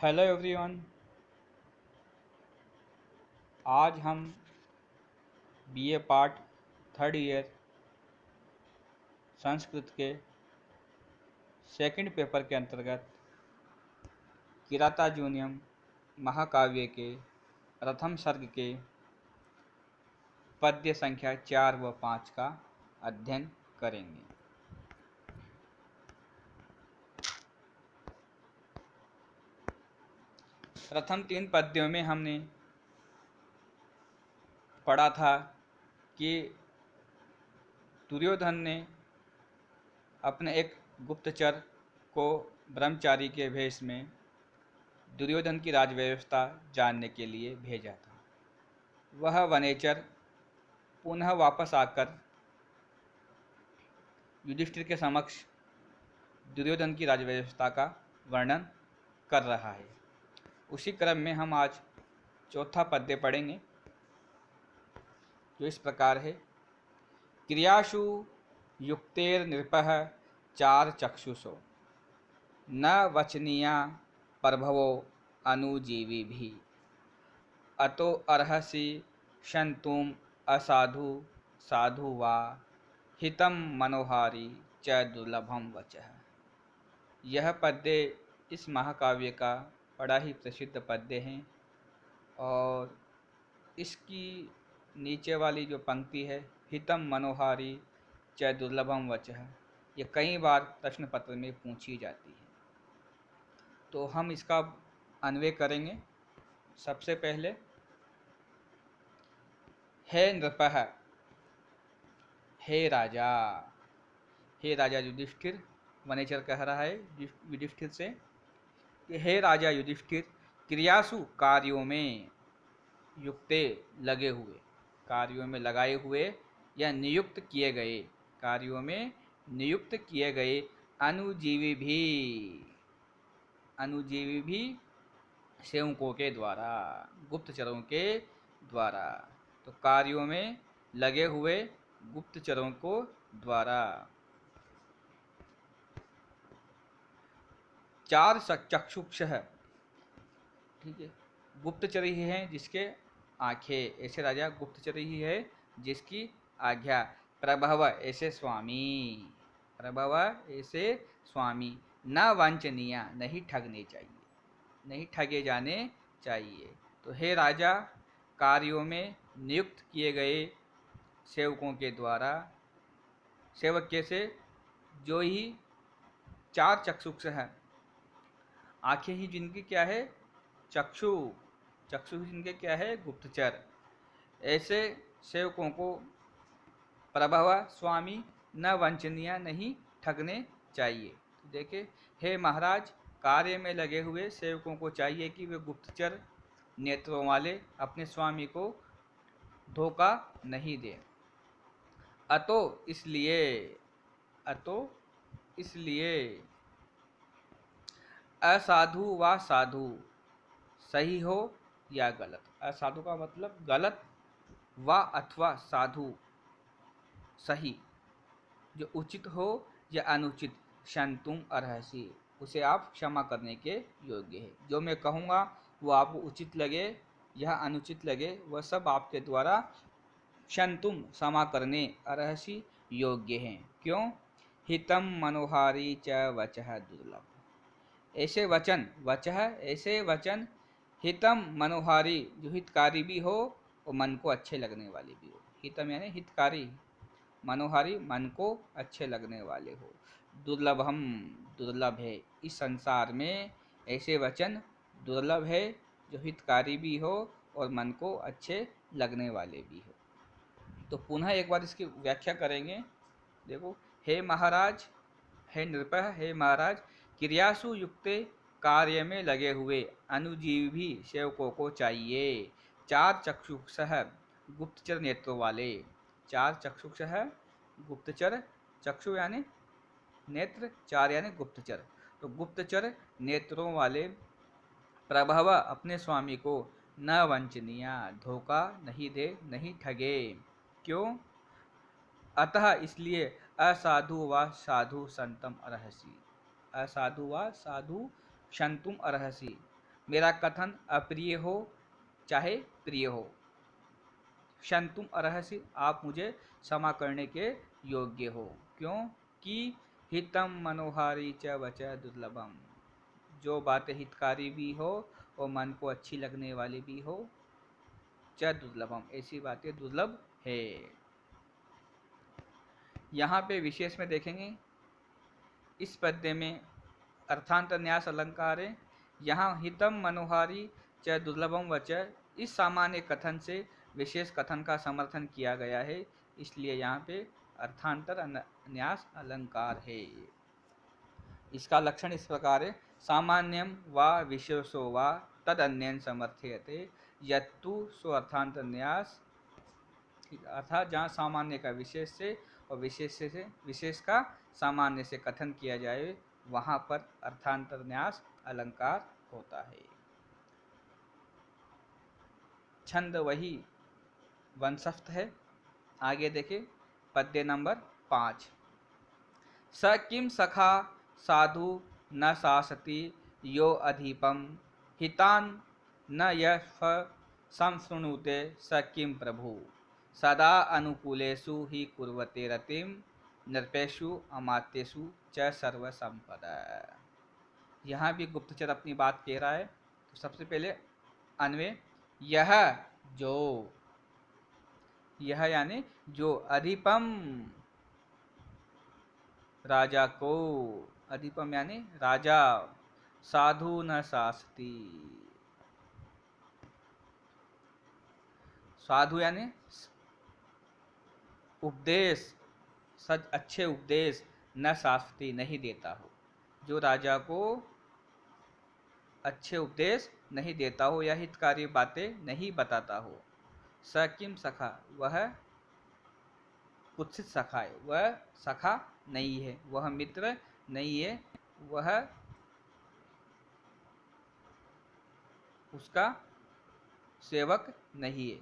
Hello everyone. आज हम BA part third year Sanskrit के सेकंड पेपर के अंतर्गत किरातार्जुनीयम महाकाव्य के प्रथम सर्ग के पद्य संख्या 4 व 5 का अध्ययन करेंगे। प्रथम 3 पद्यों में हमने पढ़ा था कि दुर्योधन ने अपने एक गुप्तचर को ब्रह्मचारी के भेष में दुर्योधन की राजव्यवस्था जानने के लिए भेजा था। वह वनेचर पुनः वापस आकर युधिष्ठिर के समक्ष दुर्योधन की राजव्यवस्था का वर्णन कर रहा है। उसी क्रम में हम आज चौथा पद्य पढ़ेंगे, जो इस प्रकार है। क्रियासु युक्तेर नृपः चार चक्षुषो न वचनीया प्रभवो अनुजीवी भी अतो अर्हसि शंतुम असाधु साधु वा हितम मनोहारी च दुर्लभम वचः। यह पद्य इस महाकाव्य का बड़ा ही प्रसिद्ध पद्य है और इसकी नीचे वाली जो पंक्ति है, हितम मनोहारी च दुर्लभम वचः, ये कई बार प्रश्न पत्र में पूछी जाती है, तो हम इसका अन्वय करेंगे। सबसे पहले, हे नृपः, हे राजा। हे राजा युधिष्ठिर, वनेचर कह रहा है युधिष्ठिर से कि हे राजा युधिष्ठिर, क्रियासु कार्यों में युक्ते लगे हुए, कार्यों में लगाए हुए या नियुक्त किए गए, कार्यों में नियुक्त किए गए अनुजीवी भी सेवकों के द्वारा, गुप्तचरों के द्वारा। तो कार्यों में लगे हुए गुप्तचरों को द्वारा चार चक्षुष है, ठीक है। गुप्तचर ही है जिसके आंखें, ऐसे राजा गुप्तचर ही है जिसकी आज्ञा। प्रभव ऐसे स्वामी, प्रभव ऐसे स्वामी। न वांछनीय, नहीं ठगने चाहिए, नहीं ठगे जाने चाहिए। तो हे राजा, कार्यों में नियुक्त किए गए सेवकों के द्वारा, सेवक कैसे, जो ही चार चक्षुष है, आंखें ही जिनकी क्या है, चक्षु, चक्षु ही जिनके क्या है, गुप्तचर, ऐसे सेवकों को प्रभव स्वामी न वंचनीय, नहीं ठगने चाहिए। तो देखे, हे महाराज, कार्य में लगे हुए सेवकों को चाहिए कि वे गुप्तचर नेत्रों वाले अपने स्वामी को धोखा नहीं दें। अतो इसलिए, अतो इसलिए, असाधु व साधु, सही हो या गलत। असाधु का मतलब गलत, व अथवा साधु सही, जो उचित हो या अनुचित, शंतुम अर्हसि, उसे आप क्षमा करने के योग्य है। जो मैं कहूँगा वो आपको उचित लगे या अनुचित लगे, वह सब आपके द्वारा शंतुम क्षमा करने, अर्हसि योग्य हैं। क्यों? हितम मनोहारी च वचः दुर्लभ। ऐसे वचन, वचः ऐसे वचन, हितम मनोहारी, जो हितकारी भी हो और मन को अच्छे लगने वाले भी हो। हितम यानी हितकारी, मनोहारी मन को अच्छे लगने वाले हो। दुर्लभम, दुर्लभ है, इस संसार में ऐसे वचन दुर्लभ है जो हितकारी भी हो और मन को अच्छे लगने वाले भी हो। तो पुनः एक बार इसकी व्याख्या करेंगे। देखो, हे महाराज, हे नृपः, हे महाराज, क्रियासु युक्ते, कार्य में लगे हुए अनुजीवी सेवकों को चाहिए। चार चक्षुष है, गुप्तचर नेत्रों वाले। चार चक्षुष है, गुप्तचर, चक्षु यानी नेत्र, चार यानी गुप्तचर। तो गुप्तचर नेत्रों वाले प्रभव अपने स्वामी को न वंचनीय, धोखा नहीं दे, नहीं ठगे। क्यों? अतः इसलिए असाधु व साधु संतम अर्हसि, असाधु व साधु शंतुम अर्हसि, मेरा कथन अप्रिय हो चाहे प्रिय हो। क्षन्तुम अर्हसि, आप मुझे क्षमा करने के योग्य हो। क्यों? कि हितम मनोहारी च वच दुर्लभम, जो बातें हितकारी भी हो और मन को अच्छी लगने वाली भी हो, च दुर्लभम, ऐसी बातें दुर्लभ है। यहाँ पे विशेष में देखेंगे, इस पद्य में अर्थांतर न्यास अलंकार है। यहाँ हितम मनोहारी च दुर्लभम वच, इस सामान्य कथन से विशेष कथन का समर्थन किया गया है, इसलिए यहाँ पे अर्थांतर न्यास अलंकार है। इसका लक्षण इस प्रकार है, सामान्यम व विशेषो व तद अन्यन समर्थयते यत्तु सो अर्थांतर न्यास, अर्थात जहाँ सामान्य का विशेष से और विशेष का सामान्य से कथन किया जाए, वहाँ पर अर्थांतर न्यास अलंकार होता है। छंद वही वंशस्थ है। आगे देखें पद्य नंबर 5। स किम सखा साधु न शासति यो अधिपम हितान न यफ संशृणुते स किम प्रभु सदा अनुकूलेषु हि कुर्वते रतिम नृपेषु अमात्येषु च सर्वसंपदा। यहाँ भी गुप्तचर अपनी बात कह रहा है। तो सबसे पहले अन्वय, यह जो, यह यानी जो, अधिपम राजा को, अधिपम यानी राजा, साधु न शास्ति, साधु यानी उपदेश, सच अच्छे उपदेश, न शास्ति नहीं देता हो, जो राजा को अच्छे उपदेश नहीं देता हो या हितकारी बातें नहीं बताता हो। स किम सखा, वह कुत्सित सखा है, वह सखा नहीं है, वह मित्र नहीं है, वह उसका सेवक नहीं है।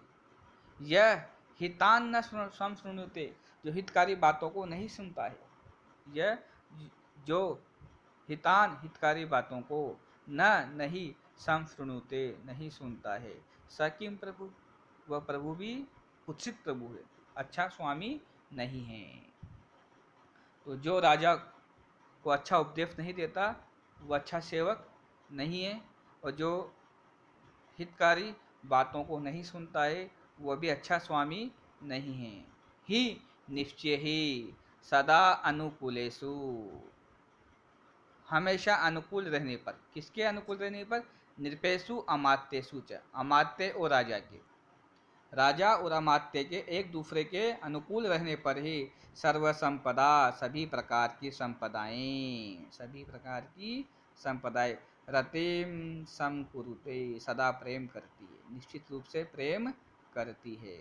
यह हितान न संशृणुते, जो हितकारी बातों को नहीं सुनता है। यह जो हितान हितकारी बातों को न नहीं संशृणुते नहीं सुनता है। सकिम प्रभु, वह प्रभु भी कुत्सित प्रभु है, अच्छा स्वामी नहीं है। तो जो राजा को अच्छा उपदेश नहीं देता वह अच्छा सेवक नहीं है, और जो हितकारी बातों को नहीं सुनता है वह भी अच्छा स्वामी नहीं है। ही निश्चय ही सदा अनुकूलेषु, हमेशा अनुकूल रहने पर, किसके अनुकूल रहने पर? निरपेषु अमात्येषु च, अमात्य और राजा के, राजा और अमात्य के एक दूसरे के अनुकूल रहने पर ही सर्वसंपदा, सभी प्रकार की संपदाएं, सभी प्रकार की संपदाएं, रतिम समकुरुते, सदा प्रेम करती है, निश्चित रूप से प्रेम करती है।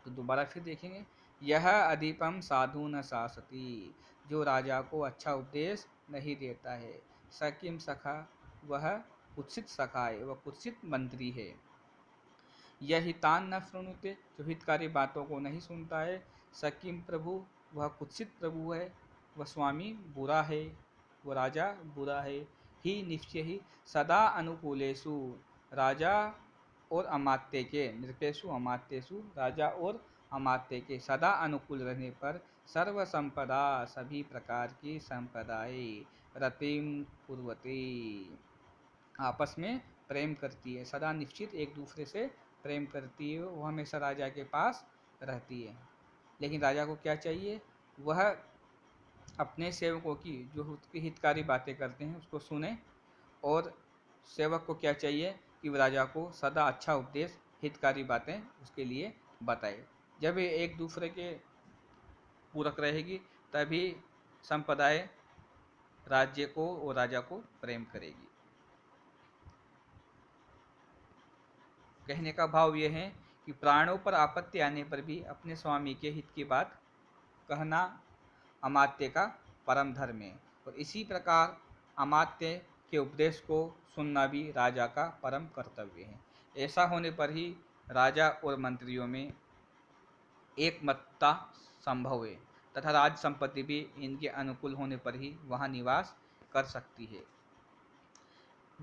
तो दोबारा फिर देखेंगे, यह अधिपम साधु न शासति, जो राजा को अच्छा उपदेश नहीं देता है। सकिम सखा, वह कुत्सित सखा है, वह कुत्सित मंत्री है। यह हितान न शृणुते, जो हितकारी बातों को नहीं सुनता है। सकिम प्रभु, वह कुत्सित प्रभु है, वह स्वामी बुरा है, वह राजा बुरा है। ही निश्चय ही सदा अनुकूलेषु, राजा और अमात्य के, नृपेषु अमात्येषु, राजा और अमात्य के सदा अनुकूल रहने पर सर्व संपदा, सभी प्रकार की संपदाएं, रतिम कुर्वती, आपस में प्रेम करती है, सदा निश्चित एक दूसरे से प्रेम करती है, वह हमेशा राजा के पास रहती है। लेकिन राजा को क्या चाहिए? वह अपने सेवकों की जो उसकी हितकारी बातें करते हैं उसको सुने, और सेवक को क्या चाहिए कि वह राजा को सदा अच्छा उपदेश, हितकारी बातें उसके लिए बताए। जब ये एक दूसरे के पूरक रहेगी तभी संपदाएं राज्य को और राजा को प्रेम करेगी। कहने का भाव यह है कि प्राणों पर आपत्ति आने पर भी अपने स्वामी के हित की बात कहना अमात्य का परम धर्म है, और इसी प्रकार अमात्य के उपदेश को सुनना भी राजा का परम कर्तव्य है। ऐसा होने पर ही राजा और मंत्रियों में एकमतता संभव है, तथा राज संपत्ति भी इनके अनुकूल होने पर ही वहाँ निवास कर सकती है।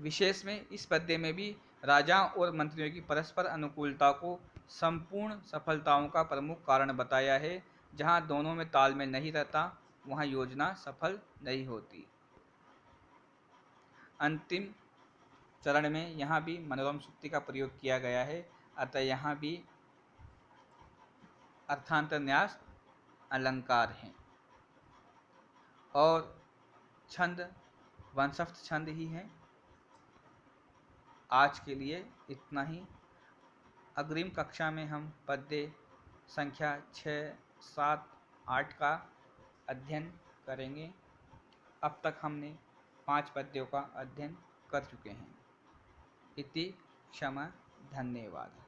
विशेष में इस पद्य में भी राजाओं और मंत्रियों की परस्पर अनुकूलता को संपूर्ण सफलताओं का प्रमुख कारण बताया है। जहां दोनों में तालमेल नहीं रहता वहां योजना सफल नहीं होती। अंतिम चरण में यहाँ भी मनोरम सूक्ति का प्रयोग किया गया है, अतः यहाँ भी अर्थांतर न्यास अलंकार हैं और छंद वंशस्थ छंद ही हैं। आज के लिए इतना ही। अग्रिम कक्षा में हम पद्य संख्या 6, 7, 8 का अध्ययन करेंगे। अब तक हमने 5 पद्यों का अध्ययन कर चुके हैं। इति क्षमा, धन्यवाद।